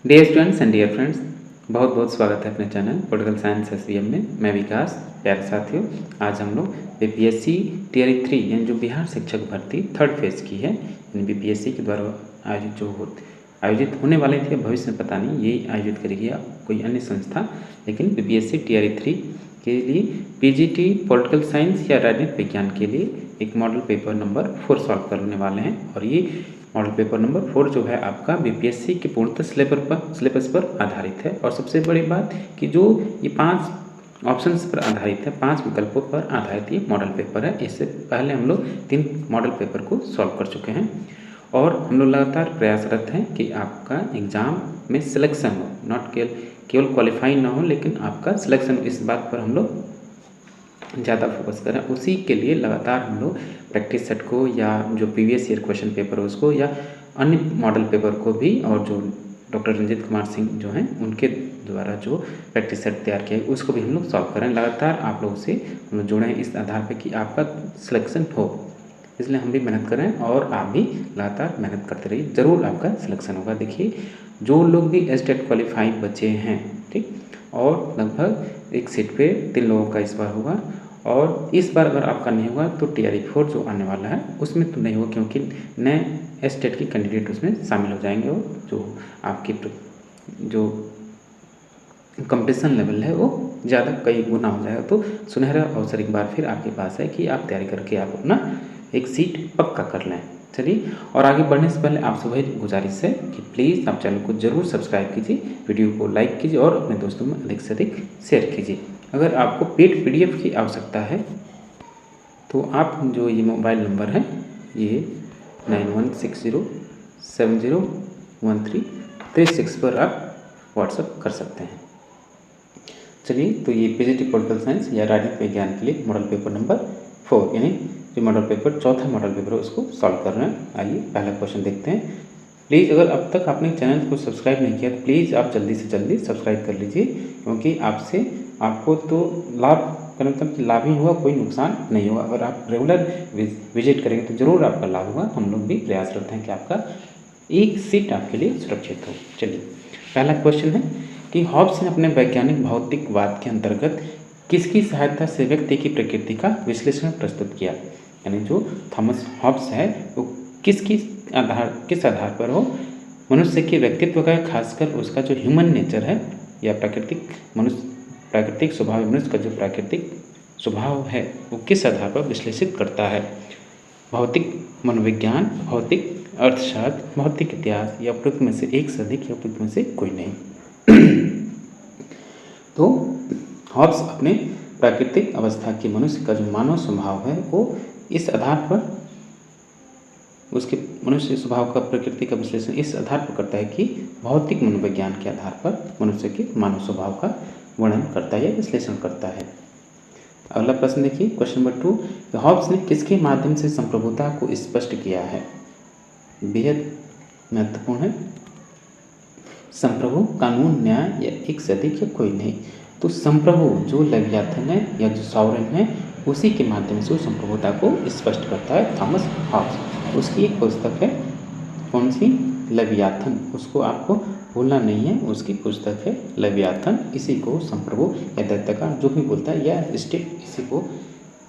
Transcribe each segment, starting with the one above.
Dear students and dear friends, बहुत बहुत स्वागत है अपने चैनल पॉलिटिकल साइंस SVM में। मैं विकास। प्यारे साथियों, आज हम लोग BPSC Tier 3 यानी जो बिहार शिक्षक भर्ती थर्ड फेज की है, यानी BPSC के द्वारा आयोजित होने वाले थे, भविष्य में पता नहीं ये आयोजित करेगी या कोई अन्य संस्था, लेकिन BPSC Tier 3 के लिए PGT पॉलिटिकल साइंस या राजनीतिक विज्ञान के लिए एक मॉडल पेपर नंबर 4 सॉल्व करने वाले हैं। और ये मॉडल पेपर नंबर 4 जो है आपका BPSC के पूर्णतः सिलेबस पर आधारित है। और सबसे बड़ी बात कि जो ये 5 ऑप्शंस पर आधारित है, 5 विकल्पों पर आधारित ये मॉडल पेपर है। इससे पहले हम लोग 3 मॉडल पेपर को सॉल्व कर चुके हैं और हम लोग लगातार प्रयासरत हैं कि आपका एग्ज़ाम में सिलेक्शन हो, नॉट केवल क्वालिफाई ना हो, लेकिन आपका सिलेक्शन, इस बात पर हम लोग ज़्यादा फोकस करें। उसी के लिए लगातार हम लोग प्रैक्टिस सेट को या जो प्रीवियस ईयर क्वेश्चन पेपर है उसको या अन्य मॉडल पेपर को भी, और जो डॉक्टर रंजीत कुमार सिंह जो हैं उनके द्वारा जो प्रैक्टिस सेट तैयार किया है उसको भी हम लोग सॉल्व करें। लगातार आप लोगों से हम लोग जुड़े हैं इस आधार पर कि आपका सिलेक्शन हो, इसलिए हम भी मेहनत करें और आप भी लगातार मेहनत करते रहिए, ज़रूर आपका सिलेक्शन होगा। देखिए, जो लोग भी स्टेट क्वालिफाइड बचे हैं, ठीक, और लगभग एक सीट पे 3 लोगों का इस बार होगा, और इस बार अगर आपका नहीं होगा तो TRE 4 जो आने वाला है उसमें तो नहीं होगा, क्योंकि नए स्टेट के कैंडिडेट उसमें शामिल हो जाएंगे और जो आपकी जो कंपटीशन लेवल है वो ज़्यादा कई गुना हो जाएगा। तो सुनहरा अवसर एक बार फिर आपके पास है कि आप तैयारी करके आप अपना एक सीट पक्का कर लें। चलिए, और आगे बढ़ने से पहले आपसे वही गुजारिश है कि प्लीज़ आप चैनल को ज़रूर सब्सक्राइब कीजिए, वीडियो को लाइक कीजिए और अपने दोस्तों में अधिक से अधिक शेयर कीजिए। अगर आपको पेड PDF की आवश्यकता है तो आप जो ये मोबाइल नंबर है, ये 9160701336 पर आप व्हाट्सअप कर सकते हैं। चलिए, तो ये PGT पॉलिटिकल साइंस या राजनीतिक विज्ञान के लिए मॉडल पेपर नंबर 4 यानी जो मॉडल पेपर चौथा मॉडल पेपर है उसको सॉल्व कर रहे हैं। आइए पहला क्वेश्चन देखते हैं। प्लीज़ अगर अब तक आपने चैनल को सब्सक्राइब नहीं किया तो प्लीज़ आप जल्दी से जल्दी सब्सक्राइब कर लीजिए, क्योंकि आपको तो लाभ का मतलब कि लाभ ही हुआ, कोई नुकसान नहीं होगा। अगर आप रेगुलर विजिट करेंगे तो ज़रूर आपका लाभ होगा। हम लोग भी प्रयासरत हैं कि आपका एक सीट आपके लिए सुरक्षित हो। चलिए, पहला क्वेश्चन है कि हॉब्स ने अपने वैज्ञानिक भौतिकवाद के अंतर्गत किसकी सहायता से व्यक्ति की प्रकृति का विश्लेषण प्रस्तुत किया। यानी जो थॉमस हॉब्स है वो किस आधार पर वो मनुष्य के व्यक्तित्व का, खासकर उसका जो ह्यूमन नेचर है या प्राकृतिक स्वभाव, मनुष्य का जो प्राकृतिक स्वभाव है वो किस आधार पर विश्लेषित करता है। भौतिक मनोविज्ञान, भौतिक अर्थशास्त्र, भौतिक इतिहास या उपयुक्त में से एक से अधिक या उपयुक्त में से कोई नहीं। तो हॉब्स अपने प्राकृतिक अवस्था की मनुष्य का जो मानव स्वभाव है वो इस आधार पर, उसके मनुष्य स्वभाव का प्रकृति का विश्लेषण इस आधार पर करता है कि भौतिक मनोविज्ञान के आधार पर मनुष्य के मानव स्वभाव का वर्णन करता है या विश्लेषण करता है। अगला प्रश्न देखिए, क्वेश्चन नंबर 2, हॉब्स ने किसके माध्यम से संप्रभुता को स्पष्ट किया है। बेहद महत्वपूर्ण है। संप्रभु, कानून, न्याय या एक से अधिक या कोई नहीं। तो संप्रभु जो लेवियाथन है या जो सॉवरेन है उसी के माध्यम से वो संप्रभुता को स्पष्ट करता है थॉमस हॉब्स। उसकी एक पुस्तक है, कौन सी, लेवियाथन, उसको आपको भूलना नहीं है। उसकी पुस्तक है लेवियाथन। इसी को संप्रभु या दैत्यकार जो भी बोलता है या स्टेट,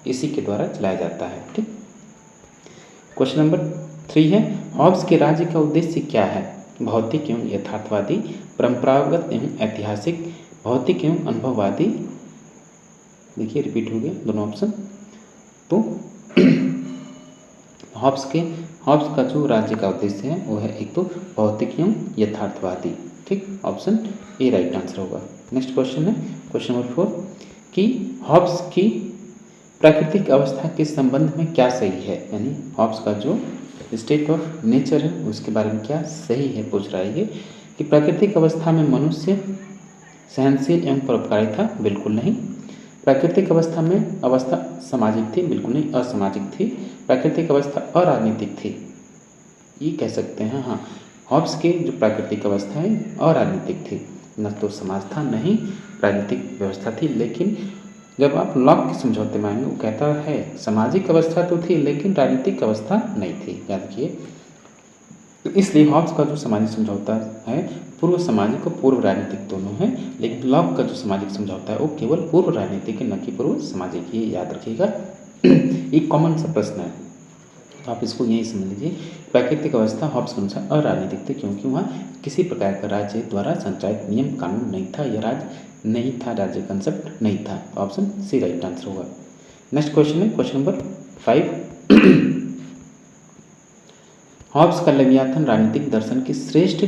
इसी के द्वारा चलाया जाता है। ठीक। क्वेश्चन नंबर 3 है, हॉब्स के राज्य का उद्देश्य क्या है। भौतिक एवं यथार्थवादी, परंपरागत एवं ऐतिहासिक, भौतिक एवं अनुभववादी। देखिए रिपीट हो गया दोनों ऑप्शन। तो हॉब्स का जो राज्य का उद्देश्य है वो है एक तो भौतिक एवं यथार्थवादी। ठीक, ऑप्शन ए राइट आंसर होगा। नेक्स्ट क्वेश्चन है, क्वेश्चन नंबर 4 कि हॉब्स की प्राकृतिक अवस्था के संबंध में क्या सही है। यानी हॉब्स का जो स्टेट ऑफ नेचर है उसके बारे में क्या सही है, पूछ रहा है ये कि प्राकृतिक अवस्था में मनुष्य सहनशील एवं परोपकारी था, बिल्कुल नहीं। प्राकृतिक अवस्था में अवस्था सामाजिक थी, बिल्कुल नहीं, असामाजिक थी। प्राकृतिक अवस्था अराजनीतिक थी, ये कह सकते हैं। हाँ, हॉब्स की जो प्राकृतिक अवस्था है अराजनीतिक थी, न तो समाज था न ही राजनीतिक व्यवस्था थी। लेकिन जब आप लॉक के समझौते में आएंगे वो कहता है सामाजिक अवस्था तो थी लेकिन राजनीतिक अवस्था नहीं थी, याद रखिए। तो इसलिए हॉब्स का जो सामाजिक समझौता है पूर्व सामाजिक और पूर्व राजनीतिक दोनों हैं, लेकिन लॉक का जो सामाजिक समझौता है वो केवल पूर्व राजनीतिक है, न कि पूर्व सामाजिक। ये याद रखिएगा। एक कॉमन सा प्रश्न है, तो आप इसको यही समझ लीजिए। प्राकृतिक अवस्था हॉब्स के अनुसार अराजनीतिक थी, क्योंकि वहाँ किसी प्रकार का राज्य द्वारा संचालित नियम कानून नहीं था, यह राज्य नहीं था, राज्य कंसेप्ट नहीं था। तो ऑप्शन सी राइट आंसर होगा। नेक्स्ट क्वेश्चन है क्वेश्चन नंबर 5। हॉब्स का लेवियाथन राजनीतिक दर्शन की श्रेष्ठ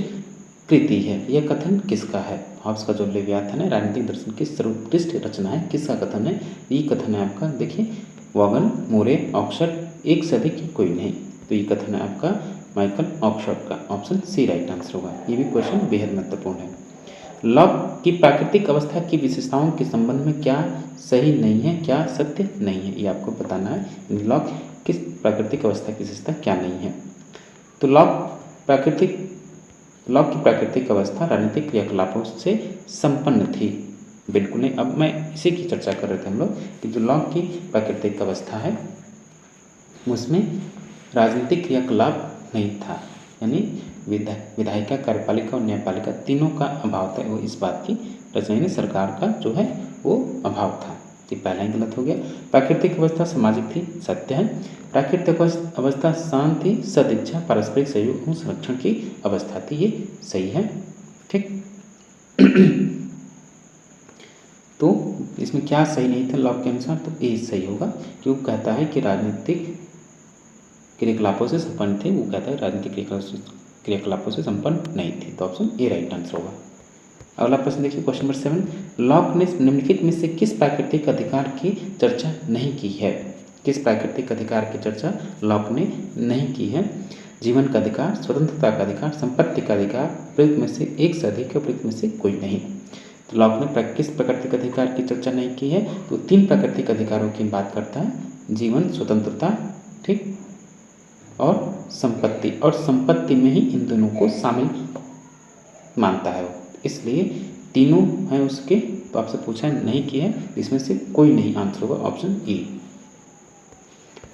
कृति है, यह कथन किसका है? हॉब्स का जो लेवियाथन है राजनीतिक दर्शन की सर्वोत्कृष्ट रचना है, किसका कथन है? ये कथन है आपका, देखिए, वॉगन, मोरे, ऑक्सफोर्ड, एक से अधिक कोई नहीं। तो ये कथन है आपका माइकल ऑक्सफोर्ड का। ऑप्शन सी राइट आंसर होगा। ये भी क्वेश्चन बेहद महत्वपूर्ण है। लॉक की प्राकृतिक अवस्था की विशेषताओं के संबंध में क्या सही नहीं है, क्या सत्य नहीं है, ये आपको बताना है। लॉक किस प्राकृतिक अवस्था की विशेषता क्या नहीं है? तो लॉक की प्राकृतिक अवस्था राजनीतिक क्रियाकलापों से संपन्न थी। बिल्कुल नहीं। अब मैं इसी की चर्चा कर रहे थे हम लोग कि जो लॉक की प्राकृतिक अवस्था है उसमें राजनीतिक क्रियाकलाप नहीं था, यानी विधायिका, कार्यपालिका और न्यायपालिका तीनों का अभाव था। वो इस बात की रचना, यानी सरकार का जो है वो अभाव था। तो पहला ही गलत हो गया। प्राकृतिक अवस्था सामाजिक थी, सत्य है। प्राकृतिक अवस्था शांत थी, सदिच्छा, पारस्परिक सहयोग और संरक्षण की अवस्था थी, ये सही है। ठीक। तो इसमें क्या सही नहीं था लॉक के अनुसार? तो ए सही होगा, क्योंकि कहता है कि राजनीतिक क्रियाकलापों से संपन्न थे, वो कहता है राजनीतिक क्रियाकलापों से संपन्न नहीं थी। तो ऑप्शन ए राइट आंसर होगा। अगला प्रश्न देखिए क्वेश्चन नंबर 7। लॉक ने निम्नलिखित में से किस प्राकृतिक अधिकार की चर्चा नहीं की है? किस प्राकृतिक अधिकार की चर्चा लॉक ने नहीं की है? जीवन का अधिकार, स्वतंत्रता का अधिकार, संपत्ति का अधिकार, प्रयुक्त में से एक से अधिक, प्रयुक्त में से कोई नहीं। तो लॉक ने किस प्राकृतिक अधिकार की चर्चा नहीं की है? तो 3 प्राकृतिक अधिकारों की बात करता है, जीवन, स्वतंत्रता, ठीक, और संपत्ति। और संपत्ति में ही इन दोनों को शामिल मानता है वो, इसलिए तीनों हैं उसके। तो आपसे पूछा नहीं किया है, इसमें से कोई नहीं आंसर होगा, ऑप्शन ए।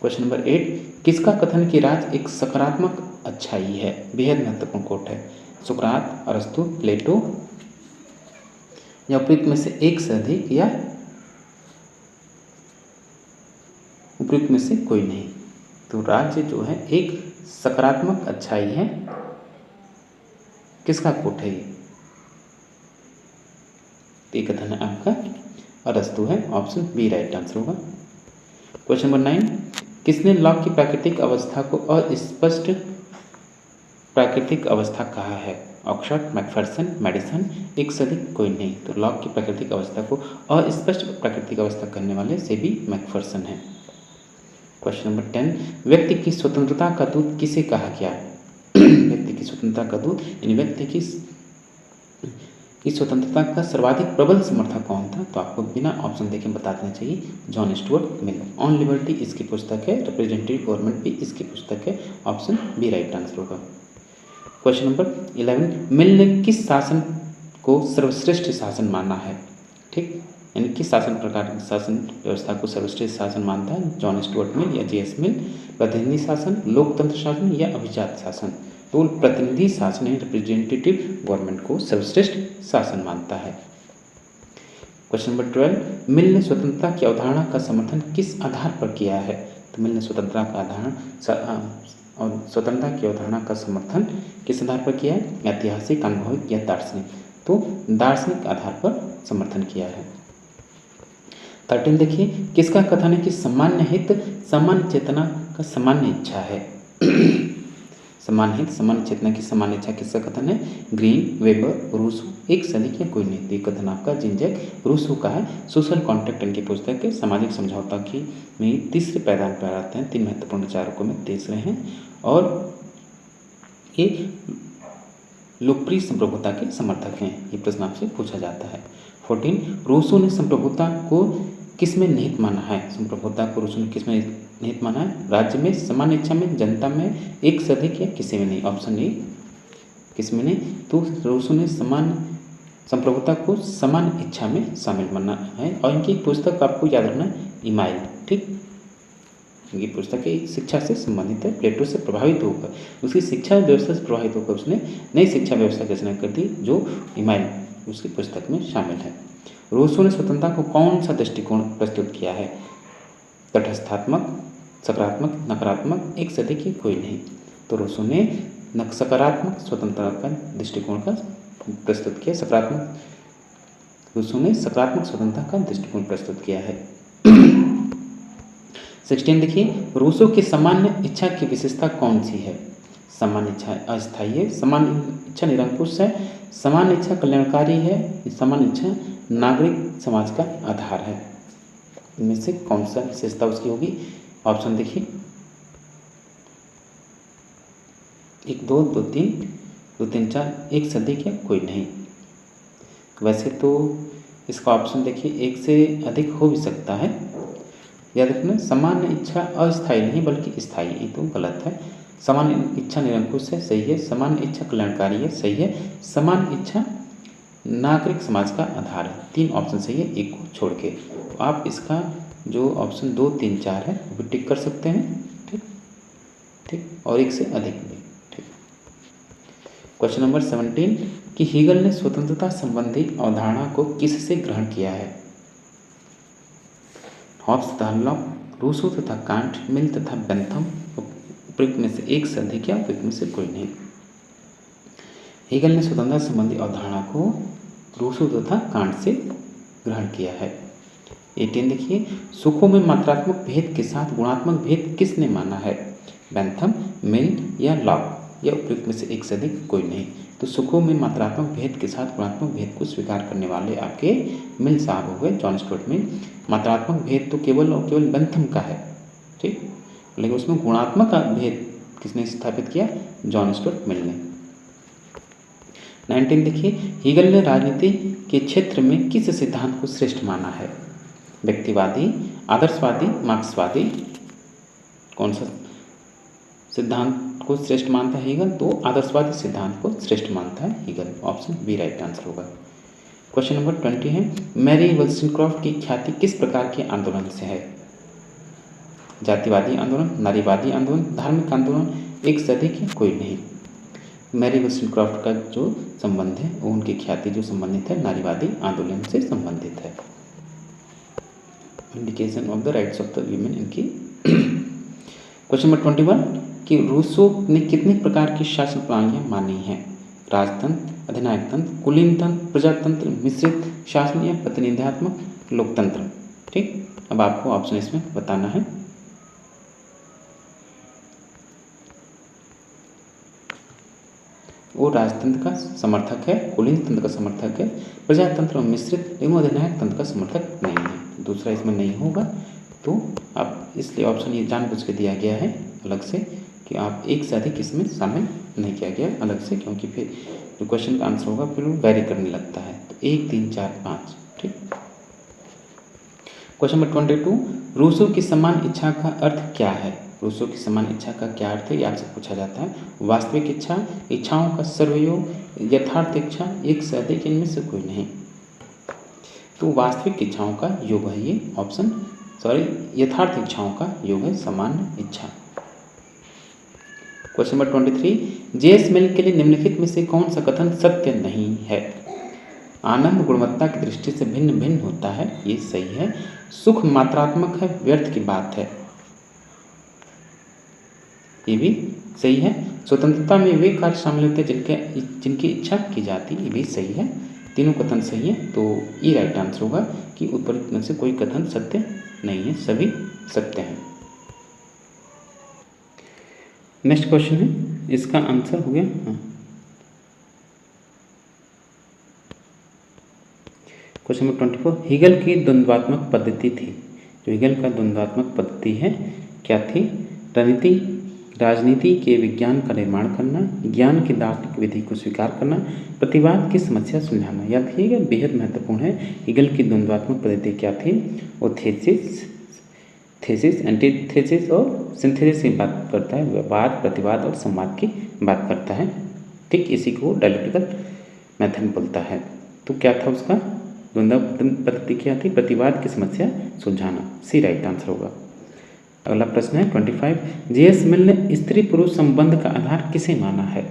Question number 8। किसका कथन कि राज एक सकारात्मक अच्छाई है? बेहद महत्वपूर्ण कोट है। सुकरात, अरस्तु, प्लेटो, या उपयुक्त में से एक से अधिक, या उपयुक्त में से कोई नहीं। तो राज्य जो है एक सकारात्मक अच्छाई है, किसका कोट है ये? कथन है आपका अरस्तु है। ऑप्शन बी राइट आंसर होगा। Question number 9। किसने लॉक की प्राकृतिक अवस्था को अस्पष्ट प्राकृतिक अवस्था कहा है? ऑक्सफोर्ड, मैकफर्सन, मेडिसन, एक से अधिक कोई नहीं। तो लॉक की प्राकृतिक अवस्था को अस्पष्ट प्राकृतिक अवस्था करने वाले से भी मैकफर्सन है। Question number 10। व्यक्ति की स्वतंत्रता का दूत किसे कहा गया? व्यक्ति की स्वतंत्रता का दूत, यानी व्यक्ति की स्वतंत्रता का सर्वाधिक प्रबल समर्थक कौन था? तो आपको बिना ऑप्शन देखे बता देना चाहिए, John Stuart Mill. On liberty इसकी पुस्तक है, रिप्रेजेंटेटिव गवर्नमेंट भी इसकी पुस्तक है। ऑप्शन बी राइट आंसर होगा। Question number 11। मिल ने किस शासन को सर्वश्रेष्ठ शासन माना है? ठीक, यानी किस शासन व्यवस्था को सर्वश्रेष्ठ शासन मानता है? जॉन स्टुअर्ट मिल या जे.एस. मिल। प्रतिनिधि शासन, लोकतंत्र शासन या अभिजात शासन? तो प्रतिनिधि शासन यानी रिप्रेजेंटेटिव गवर्नमेंट को सर्वश्रेष्ठ शासन मानता है। Question number 12। मिल ने स्वतंत्रता की अवधारणा का समर्थन किस आधार पर किया है? तो मिल ने स्वतंत्रता की अवधारणा का समर्थन किस आधार पर किया है? ऐतिहासिक, अनुभविक या दार्शनिक? तो दार्शनिक आधार पर समर्थन किया है। 13 देखिए, किसका कथन है कि सामान्य हित सामान्य चेतना का सामान्य इच्छा है? सामान्य हित सामान्य चेतना की सामान्य इच्छा किसका कथन है? ग्रीन, वेबर, रूसो, एक से अधिक या कोई नहीं। तो ये कथन आपका जीन जैक रूसो का है। सोशल कॉन्ट्रैक्ट इनकी पुस्तक है। सामाजिक समझौता की में तीसरे पैदान पर आते हैं। 3 महत्वपूर्ण विचारकों में तीसरे हैं, और ये लोकप्रिय संप्रभुता के समर्थक हैं। ये प्रश्न आपसे पूछा जाता है। 14। रूसो ने संप्रभुता को किसमें निहित माना है? संप्रभुता को रूसो ने किसमें निहित माना है? राज्य में, सामान्य इच्छा में, जनता में, एक से अधिक या किसी में नहीं। ऑप्शन ए किसमें नहीं? तो रूसो ने संप्रभुता को सामान्य इच्छा में शामिल माना है। और इनकी पुस्तक आपको याद रखना है, इमाइल। ठीक, ये पुस्तक शिक्षा से संबंधित है। प्लेटो से प्रभावित होकर, उसकी शिक्षा व्यवस्था से प्रभावित होकर उसने नई शिक्षा व्यवस्था की रचना कर दी, जो इमाइल उसकी पुस्तक में शामिल है। रूसो ने स्वतंत्रता को कौन सा दृष्टिकोण प्रस्तुत किया है? तटस्थात्मक, सकारात्मक, नकारात्मक, एक से अधिक या कोई नहीं। तो रूसो ने सकारात्मक स्वतंत्रता का दृष्टिकोण का प्रस्तुत किया। सकारात्मक, रूसो ने सकारात्मक स्वतंत्रता का दृष्टिकोण प्रस्तुत किया है। 16 देखिए, रूसो की सामान्य इच्छा की विशेषता कौन सी है? सामान्य इच्छा अस्थायी है, सामान्य इच्छा निरंकुश है, सामान्य इच्छा कल्याणकारी है, सामान्य इच्छा नागरिक समाज का आधार है। इनमें से कौन सा विशेषता उसकी होगी? ऑप्शन देखिए, 1, 2, 2, 3, 2, 3, 4, एक से अधिक या कोई नहीं। वैसे तो इसका ऑप्शन देखिए एक से अधिक हो भी सकता है। याद रखना, सामान्य इच्छा अस्थायी नहीं बल्कि स्थायी, ये तो गलत है। सामान्य इच्छा निरंकुश है, सही है। सामान्य इच्छा कल्याणकारी है, सही है। सामान्य इच्छा नागरिक समाज का आधार है। 3 ऑप्शन सही है, एक को छोड़ के। तो आप इसका जो ऑप्शन 2, 3, 4 है वो भी टिक कर सकते हैं। ठीक, और एक से अधिक भी। ठीक। क्वेश्चन नंबर 17 कि हीगल ने स्वतंत्रता संबंधी अवधारणा को किससे ग्रहण किया है? हॉब्स तथा लॉक, रूसो तथा कांट, मिल तथा बेंथम, उपयुक्त में से एक से अधिक या उपयुक्त में से कोई नहीं। हीगल ने स्वतंत्रता संबंधी अवधारणा को रूसो तथा कांट से ग्रहण किया है। 18 देखिए, सुखों में मात्रात्मक भेद के साथ गुणात्मक भेद किसने माना है? बेंथम, मिल या लॉक, या उपयुक्त में से एक से अधिक कोई नहीं। तो सुखों में मात्रात्मक भेद के साथ गुणात्मक भेद को स्वीकार करने वाले आपके मिल साहब हो गए, जॉन स्टुअर्ट मिल। मात्रात्मक भेद तो केवल और केवल बेंथम का है, ठीक, लेकिन उसमें गुणात्मक भेद किसने स्थापित किया? जॉन स्टुअर्ट मिल ने। 19 देखिए, हीगल ने राजनीति के क्षेत्र में किस सिद्धांत को श्रेष्ठ माना है? व्यक्तिवादी, आदर्शवादी, मार्क्सवादी, कौन सा सिद्धांत को श्रेष्ठ मानता है हीगल? तो आदर्शवादी सिद्धांत को श्रेष्ठ मानता है Hegel. Option B right answer होगा। क्वेश्चन नंबर 20 है, मैरी वोल्सनक्रॉफ्ट की ख्याति किस प्रकार के आंदोलन से है? जातिवादी आंदोलन, नारीवादी आंदोलन, धार्मिक आंदोलन, एक से अधिक या कोई नहीं। मैरी वोल्सनक्रॉफ्ट का जो संबंध है वो उनकी ख्याति जो संबंधित है नारीवादी आंदोलन से संबंधित है। Indication of the rights of the women इनकी। क्वेश्चन नंबर 21 कि रूसो ने कितने प्रकार की शासन प्रणालियाँ मानी हैं? राजतंत्र, अधिनायक तंत्र, कुलीन तंत्र, प्रजातंत्र, मिश्रित शासन या प्रतिनिधित्वात्मक लोकतंत्र। ठीक, अब आपको ऑप्शन इसमें बताना है। वो राजतंत्र का समर्थक है, कुलीन तंत्र का समर्थक है, प्रजातंत्र और मिश्रित, लेकिन अधिनायक तंत्र का समर्थक नहीं है। दूसरा इसमें नहीं होगा। तो आप इसलिए ऑप्शन ये जानबूझ के दिया गया है अलग से कि आप एक से अधिक इसमें शामिल नहीं किया गया अलग से, क्योंकि फिर जो क्वेश्चन का आंसर होगा फिर वो वेरी करने लगता है। तो 1, 3, 4, 5। ठीक। क्वेश्चन नंबर 22, रूसो की समान इच्छा का अर्थ क्या है? रूसो की समान इच्छा का क्या अर्थ है, ये आपसे पूछा जाता है। वास्तविक इच्छा, इच्छाओं का सर्वयोग, यथार्थ इच्छा, एक से अधिक, इनमें से कोई नहीं। तो वास्तविक इच्छाओं का योग है ये ऑप्शन, यथार्थ इच्छाओं का योग है सामान्य इच्छा। क्वेश्चन नंबर 23, जेएस मिल के लिए निम्नलिखित में से कौन सा कथन सत्य नहीं है? आनंद गुणवत्ता की दृष्टि से भिन्न भिन्न होता है, ये सही है। सुख मात्रात्मक है, व्यर्थ की बात है, ये भी सही है। स्वतंत्रता में वे कार्य शामिल होते हैं जिनकी इच्छा की जाती, ये भी सही है। तीनों कथन सही है। तो ये राइट आंसर होगा कि ऊपर में से कोई कथन सत्य नहीं है, सभी सत्य हैं। नेक्स्ट क्वेश्चन है, इसका आंसर हो गया। हाँ, क्वेश्चन नंबर 24, हीगल की द्वंद्वात्मक पद्धति थी। जो हीगल का द्वंद्वात्मक पद्धति है क्या थी? राजनीति के विज्ञान का निर्माण करना, ज्ञान की दार्शनिक विधि को स्वीकार करना, प्रतिवाद की समस्या सुलझाना। याद रखिएगा, बेहद महत्वपूर्ण है। हीगल की द्वंद्वात्मक पद्धति क्या थी? वो थीसिस, एंटीथेसिस और सिंथेसिस की बात करता है। वाद, प्रतिवाद और संवाद की बात करता है। ठीक, इसी को डायलेक्टिकल मेथड बोलता है। तो क्या था उसका द्वंद्व पद्धति क्या थी? प्रतिवाद की समस्या सुलझाना, सी राइट आंसर होगा। अगला प्रश्न है 25, J.S. मिल ने स्त्री पुरुष संबंध का आधार किसे माना है?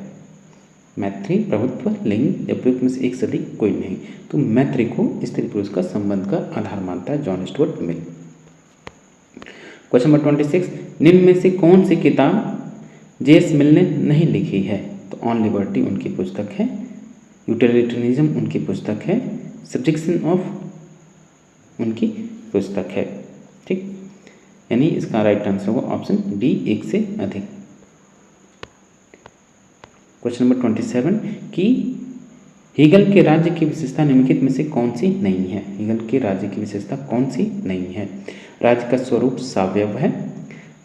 मैत्री, प्रभुत्व, लिंग या उपयुक्त में से एक से अधिक कोई नहीं। तो मैत्री को स्त्री पुरुष का संबंध का आधार मानता है John Stuart Mill. Question number 26, निम्न में से कौन सी किताब J.S. मिल ने नहीं लिखी है? तो ऑन लिबर्टी उनकी पुस्तक है, यूटिलिटेरियनिज्म उनकी पुस्तक है, सब्जेक्शन ऑफ उनकी पुस्तक है। ठीक, यानी इसका राइट आंसर होगा ऑप्शन डी, एक से अधिक। क्वेश्चन नंबर 27 कि हीगल के राज्य की विशेषता निम्नलिखित में से कौन सी नहीं है? हीगल के राज्य की विशेषता कौन सी नहीं है? राज्य का स्वरूप सावयव है,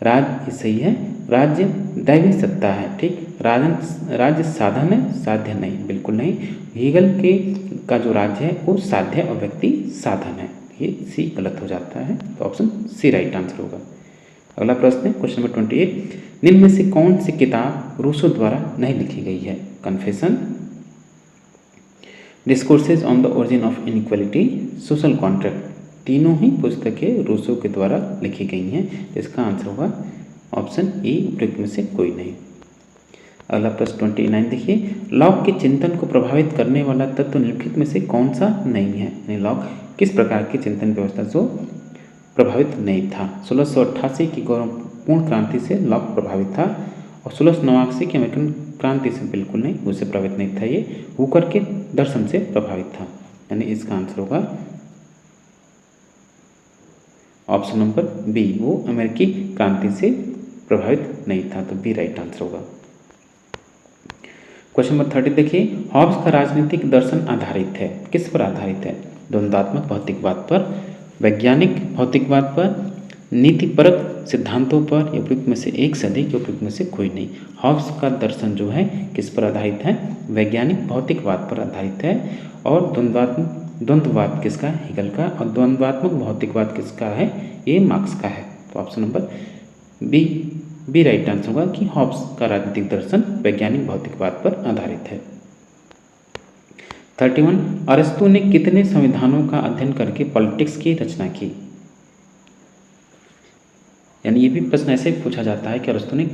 राज्य सही है, राज्य दैवी सत्ता है। ठीक, राज्य साधन है, साध्य नहीं, बिल्कुल नहीं। हीगल के का जो राज्य है वो साध्य और व्यक्ति साधन है, ये सी गलत हो जाता है, तो ऑप्शन सी राइट आंसर होगा। अगला प्रश्न है क्वेश्चन नंबर 28, निम्न में से कौन सी किताब रूसो द्वारा नहीं लिखी गई है? Confession, discourses on the origin of inequality, social contract, तीनों ही पुस्तकें रूसो के द्वारा लिखी गई हैं। इसका आंसर होगा ऑप्शन ए, उपयुक्त में से कोई नहीं। अगला प्रश्न 29 देखिए, लॉक के चिंतन को प्रभावित करने वाला तत्व निम्नलिखित में से कौन सा नहीं है? यानी लॉक किस प्रकार की चिंतन व्यवस्था से प्रभावित नहीं था? 1688 की गौरवपूर्ण क्रांति से लॉक प्रभावित था और 1689 की अमेरिकन क्रांति से बिल्कुल नहीं, उससे प्रभावित नहीं था। ये हुकर के दर्शन से प्रभावित था, यानी इसका आंसर होगा ऑप्शन नंबर बी, वो अमेरिकी क्रांति से प्रभावित नहीं था, तो बी राइट आंसर होगा। क्वेश्चन नंबर 30 देखिए, हॉब्स का राजनीतिक दर्शन आधारित है, किस पर आधारित है? द्वंद्वात्मक भौतिकवाद पर, वैज्ञानिक भौतिकवाद पर, नीतिपरक सिद्धांतों पर, या उपयुक्त में से एक से अधिक, या उपयुक्त में से कोई नहीं। हॉब्स का दर्शन जो है किस पर आधारित है? वैज्ञानिक भौतिकवाद पर आधारित है। और द्वंद्ववाद किसका है? हीगल का। और द्वंद्वात्मक भौतिकवाद किसका है? ये मार्क्स का है। तो option number B right answer होगा कि हॉब्स का राजनीतिक दर्शन वैज्ञानिक भौतिकवाद पर आधारित है। 31, अरस्तु ने कितने संविधानों का अध्ययन करके पॉलिटिक्स की रचना की? यानी ये भी प्रश्न ऐसे पूछा जाता है कि अरस्तु ने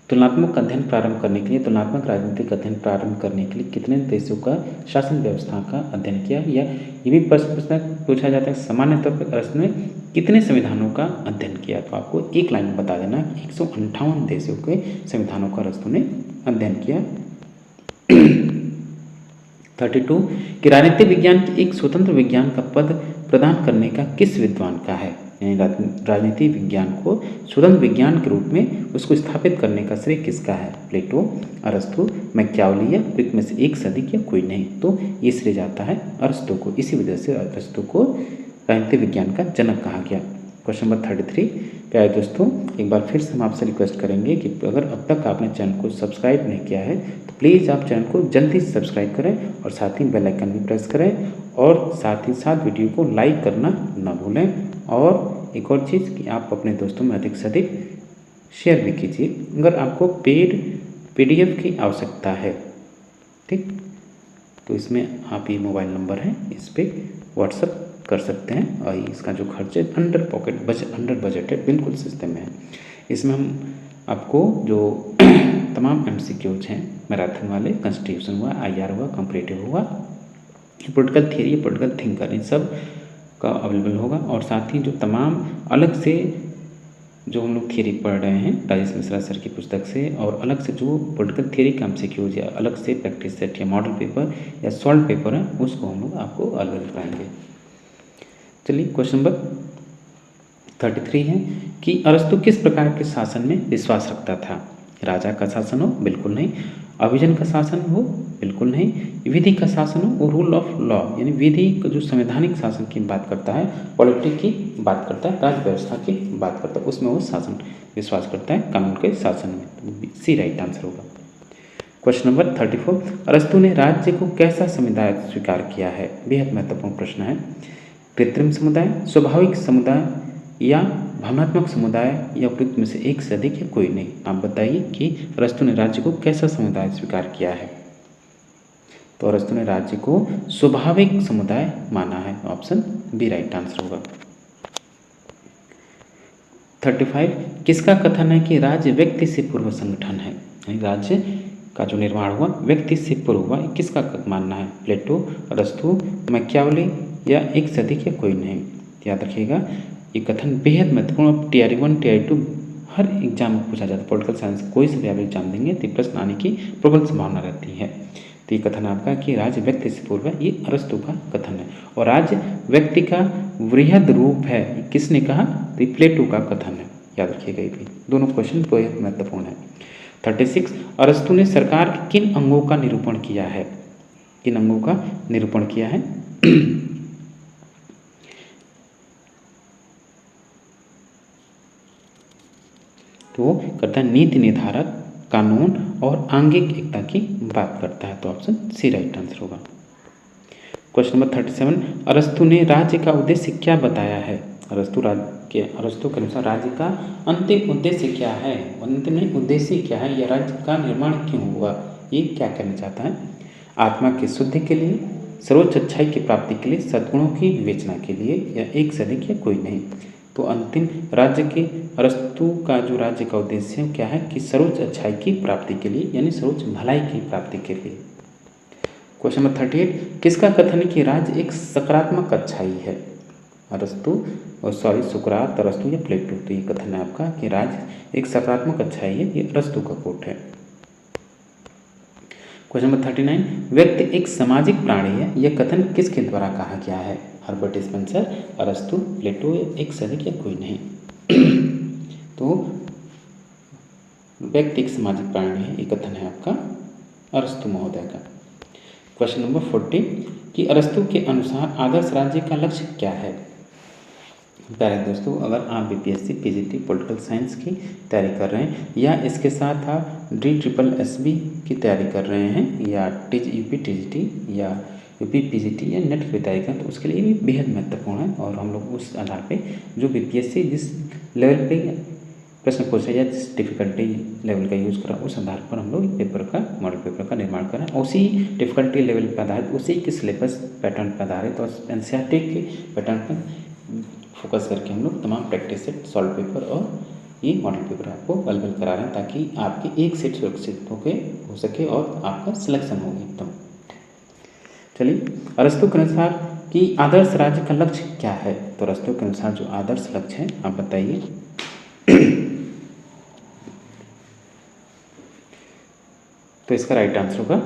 तुलनात्मक अध्ययन प्रारंभ करने के लिए, तुलनात्मक राजनीतिक अध्ययन प्रारंभ करने के लिए कितने देशों का शासन व्यवस्था का अध्ययन किया? या ये भी प्रश्न पूछा जाता है सामान्य तौर पर अरस्तु ने कितने संविधानों का अध्ययन किया? तो आपको एक लाइन में बता देना, 158 देशों के संविधानों का अरस्तु ने अध्ययन किया। 32, कि राजनीतिक विज्ञान की एक स्वतंत्र विज्ञान का पद प्रदान करने का किस विद्वान का है? यानी राजनीति विज्ञान को स्वतंत्र विज्ञान के रूप में उसको स्थापित करने का श्रेय किसका है? प्लेटो, अरस्तु, मैकियावली, या उपयुक्त में से एक से अधिक, या कोई नहीं। तो ये श्रेय जाता है अरस्तु को। इसी वजह से अरस्तु को राजनीतिक विज्ञान का जनक कहा गया। क्वेश्चन नंबर 33, प्यारे दोस्तों, एक बार फिर से हम आपसे रिक्वेस्ट करेंगे कि अगर अब तक आपने चैनल को सब्सक्राइब नहीं किया है तो प्लीज़ आप चैनल को जल्दी से सब्सक्राइब करें और साथ ही बेल आइकन भी प्रेस करें और साथ ही साथ वीडियो को लाइक करना ना भूलें। और एक और चीज़ कि आप अपने दोस्तों में अधिक से अधिक शेयर भी कीजिए। अगर आपको पेड PDF की आवश्यकता है, ठीक, तो इसमें आप ये मोबाइल नंबर है, इस पर व्हाट्सअप कर सकते हैं और इसका जो खर्च है अंडर बजट है, बिल्कुल सस्ते में है। इसमें हम आपको जो तमाम MCQs हैं, मैराथन वाले, कॉन्स्टिट्यूशन हुआ, IR हुआ, कंपैरेटिव हुआ, पॉलिटिकल थियरी, पॉलिटिकल थिंकर, इन सब का अवेलेबल होगा। और साथ ही जो तमाम अलग से जो हम लोग थियरी पढ़ रहे हैं राजेश मिश्रा सर की पुस्तक से, और अलग से जो पॉलिटिकल थियरी का MCQs या अलग से प्रैक्टिस सेट या मॉडल पेपर या सॉल्व पेपर है, उसको हम लोग आपको अवेलेबल कराएंगे। चलिए क्वेश्चन नंबर 33 है कि अरस्तु किस प्रकार के शासन में विश्वास रखता था? राजा का शासन हो? बिल्कुल नहीं। अभिजन का शासन हो? बिल्कुल नहीं। विधि का शासन हो? रूल ऑफ लॉ, यानी विधि का जो संवैधानिक शासन की बात करता है, पॉलिटिक की बात करता है, राज्य व्यवस्था की बात करता है, उसमें वो शासन विश्वास करता है, कानून के शासन में। सी राइट आंसर होगा। क्वेश्चन नंबर 34, अरस्तु ने राज्य को कैसा समुदाय स्वीकार किया है? बेहद महत्वपूर्ण प्रश्न है। कृत्रिम समुदाय, स्वाभाविक समुदाय, या भावनात्मक समुदाय, या उपयुक्त में से एक से अधिक, या कोई नहीं। आप बताइए कि अरस्तु ने राज्य को कैसा समुदाय स्वीकार किया है? तो अरस्तु ने राज्य को स्वाभाविक समुदाय माना है, ऑप्शन बी राइट आंसर होगा। 35 किसका कथन है कि राज्य व्यक्ति से पूर्व संगठन है, यानी राज्य का जो निर्माण हुआ व्यक्ति से पूर्व हुआ, किसका मानना है? प्लेटो, अरस्तु, मैकियावेली या एक सदी या कोई नहीं। याद रखिएगा ये कथन बेहद महत्वपूर्ण, टीआर 1 टीआर 2 हर एग्जाम में पूछा जाता है। पॉलिटिकल साइंस कोई से भी आप एग्जाम देंगे तो प्रश्न आने की प्रबल संभावना रहती है। तो ये कथन आपका कि राज्य व्यक्ति से पूर्व है, ये अरस्तु का कथन है। और राज्य व्यक्ति का वृहद रूप है, किसने कहा? तो ये प्लेटो का कथन है। याद रखिएगा ये भी दोनों क्वेश्चन बेहद महत्वपूर्ण है। 36 अरस्तु ने सरकार के किन अंगों का निरूपण किया है? किन अंगों का निरूपण किया है? तो करता है नीति निर्धारक, कानून और आंगिक एकता की बात करता है। तो ऑप्शन सी राइट आंसर होगा। क्वेश्चन नंबर 37 अरस्तु ने राज्य का उद्देश्य क्या बताया है? अरस्तु के अनुसार राज्य का अंतिम उद्देश्य क्या है? अंतिम नहीं, उद्देश्य क्या है? या राज्य का निर्माण क्यों हुआ? ये क्या कहना चाहता है? आत्मा की शुद्धि के लिए, सर्वोच्च अच्छाई की प्राप्ति के लिए, सद्गुणों की विवेचना के लिए, या एक सदी या कोई नहीं। तो अंतिम राज्य के अरस्तु का जो राज्य का उद्देश्य क्या है कि सर्वोच्च अच्छाई की प्राप्ति के लिए, यानी सर्वोच्च भलाई की प्राप्ति के लिए। क्वेश्चन नंबर 38 किसका कथन है कि राज्य एक सकारात्मक अच्छाई है? सुकरात, अरस्तु या प्लेटो? तो ये कथन है आपका कि राज्य एक सकारात्मक अच्छाई है, ये अरस्तु का कोट है। क्वेश्चन नंबर 39 व्यक्ति एक सामाजिक प्राणी है, यह कथन किसके द्वारा कहा गया है? हर्बर्ट स्पेंसर, अरस्तु, प्लेटो, एक सदी या कोई नहीं। तो व्यक्ति एक सामाजिक प्राणी है, ये कथन है आपका अरस्तु महोदय का। क्वेश्चन नंबर 40 कि अरस्तु के अनुसार आदर्श राज्य का लक्ष्य क्या है? प्यारे दोस्तों, अगर आप बीपीएससी, पीजीटी, पॉलिटिकल साइंस की तैयारी कर रहे हैं या इसके साथ आप DSSB की तैयारी कर रहे हैं या यूपी टीजीटी या यूपी पीजीटी या नेट की तैयारी करें, तो उसके लिए भी बेहद महत्वपूर्ण है। और हम लोग उस आधार पे जो बीपीएससी जिस लेवल पे प्रश्न पूछे या जिस डिफ़िकल्टी लेवल का यूज़ करा, उस आधार पर हम लोग पेपर का मॉडल पेपर का निर्माण करें। उसी डिफ़िकल्टी लेवल पर आधारित, उसी के सिलेबस पैटर्न पर आधारित और एनसीईआरटी के पैटर्न पर फोकस करके हम लोग तमाम प्रैक्टिस सेट, सॉल्व पेपर और ये मॉडल पेपर आपको अवेलेबल करा रहे हैं, ताकि आपकी एक सेट सुरक्षित हो सके और आपका सिलेक्शन हो एकदम। चलिए, अरस्तु के अनुसार कि आदर्श राज्य का लक्ष्य क्या है? तो अरस्तु के अनुसार जो आदर्श लक्ष्य है आप बताइए। तो इसका राइट आंसर होगा